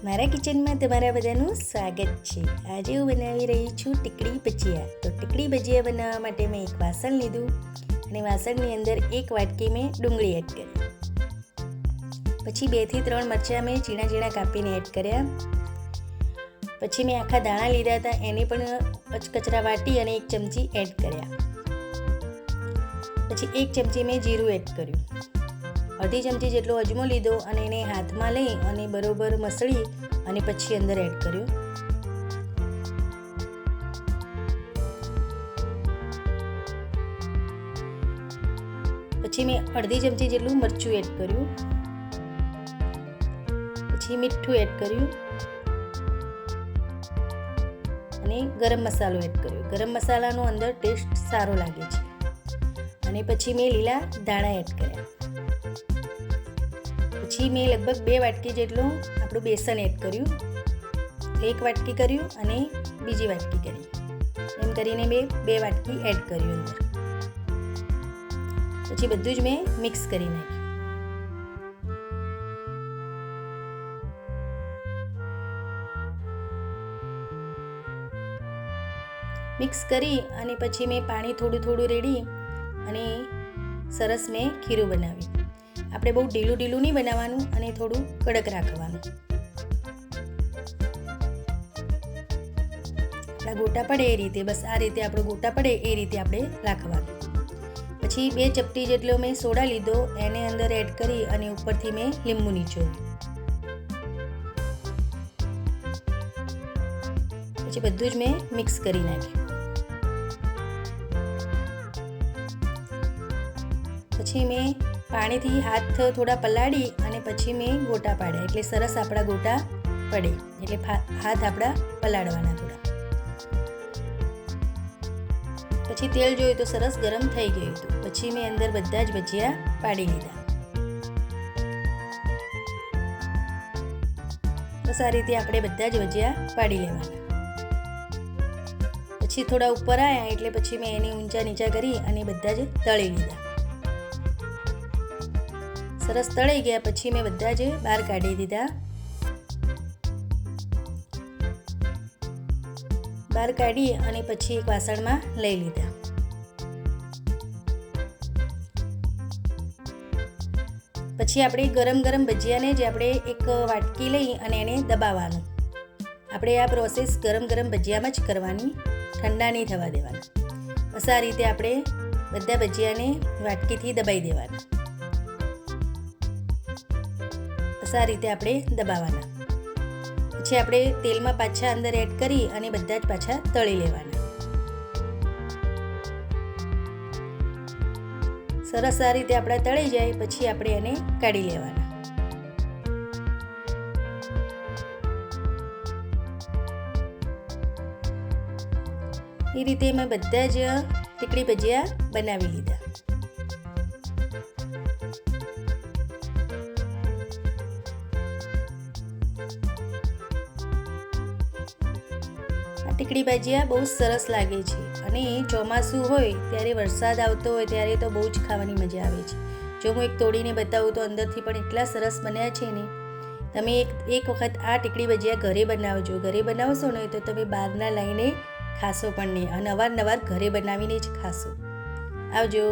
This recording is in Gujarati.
મારા કિચનમાં તમારા બધાનું સ્વાગત છે। આજે હું બનાવી રહી છું ટીકડી ભજીયા। તો ટીકડી ભજીયા બનાવવા માટે મેં એક વાસણ લીધું અને વાસણની અંદર એક વાટકી મેં ડુંગળી એડ કરી, પછી 2 થી 3 મરચાં મેં ઝીણા ઝીણા કાપીને એડ કર્યા, પછી મેં આખા દાણા લીધા હતા એને પણ કચરા વાટી અને 1 ચમચી એડ કર્યા, પછી 1 ચમચી મેં જીરું એડ કર્યું, અડધી ચમચી જેટલો અજમો લીધો અને એને હાથમાં લઈ અને બરોબર મસળી અને પછી અંદર એડ કર્યો। પછી મેં અડધી ચમચી જેટલું મરચું એડ કર્યું, પછી મીઠું એડ કર્યું અને ગરમ મસાલો એડ કર્યો। ગરમ મસાલાનો અંદર ટેસ્ટ સારો લાગે છે। અને પછી મેં લીલા ધાણા એડ કર્યા। પછી મેં લગભગ 2 વાટકી જેટલું આપણું બેસન એડ કર્યું, 1 વાટકી કર્યું અને બીજી વાટકી કરી, એમ કરીને મેં 2 વાટકી એડ કર્યું અંદર। પછી બધું જ મેં મિક્સ કરી નાખ્યું। મિક્સ કરી અને પછી મેં પાણી થોડું થોડું રેડી અને સરસ મેં ખીરું બનાવ્યું। આપણે બહુ ઢીલું ઢીલું નહીં બનાવવાનું અને થોડું કડક રાખવાનું, આપણા ગોટા પડે એ રીતે, બસ આ રીતે આપણો ગોટા પડે એ રીતે આપણે રાખવાનું। પછી 2 ચપટી જેટલો મેં સોડા લીધો, એને અંદર એડ કરી અને ઉપરથી મેં લીંબુ નીચોવ્યું। પછી બધું જ મેં મિક્સ કરી નાખ્યું। પછી મેં પાણીથી હાથ થોડા પલાળી અને પછી મેં ગોટા પાડ્યા, એટલે સરસ આપણા ગોટા પડે, એટલે હાથ આપણા પલાળવાના થોડા। પછી તેલ જોયું તો સરસ ગરમ થઈ ગયું હતું, પછી મેં અંદર બધા જ ભજીયા પાડી લીધા। બસ આ રીતે આપણે બધા જ ભજીયા પાડી લેવાના। પછી થોડા ઉપર આવ્યા એટલે પછી મેં એને ઊંચા નીચા કરી અને બધા જ તળી લીધા। સરસ તળાઈ ગયા પછી મેં બધા જ બહાર કાઢી દીધા। બહાર કાઢી અને પછી એક વાસણમાં લઈ લીધા। પછી આપણે ગરમ ગરમ ભજીયાને જ આપણે એક વાટકી લઈ અને એને દબાવવાનું। આપણે આ પ્રોસેસ ગરમ ગરમ ભજીયામાં જ કરવાની, ઠંડા નહીં થવા દેવાના। બસ આ રીતે આપણે બધા ભજીયાને વાટકીથી દબાઈ દેવાના। આ રીતે આપણે દબાવવાના। પછી આપણે તેલમાં પાછા અંદર એડ કરી અને બધા જ પાછા તળી લેવાના। સરસ આ રીતે આપણા તળી જાય પછી આપણે એને કાઢી લેવાના। એ રીતે મેં બધા જ ટીકડી ભજીયા બનાવી લીધા। ટીકડી ભજીયા બહુ સરસ લાગે છે અને ચોમાસું હોય ત્યારે, વરસાદ આવતો હોય ત્યારે તો બહુ જ ખાવાની મજા આવે છે। જો હું એક તોડીને બતાવું તો અંદરથી પણ એટલા સરસ બન્યા છે ને। તમે એક વખત આ ટીકડી ભજીયા ઘરે બનાવજો। ઘરે બનાવશો ને તો તમે બહારના લઈને ખાશો પણ નહીં અને અવારનવાર ઘરે બનાવીને જ ખાશો। આવજો।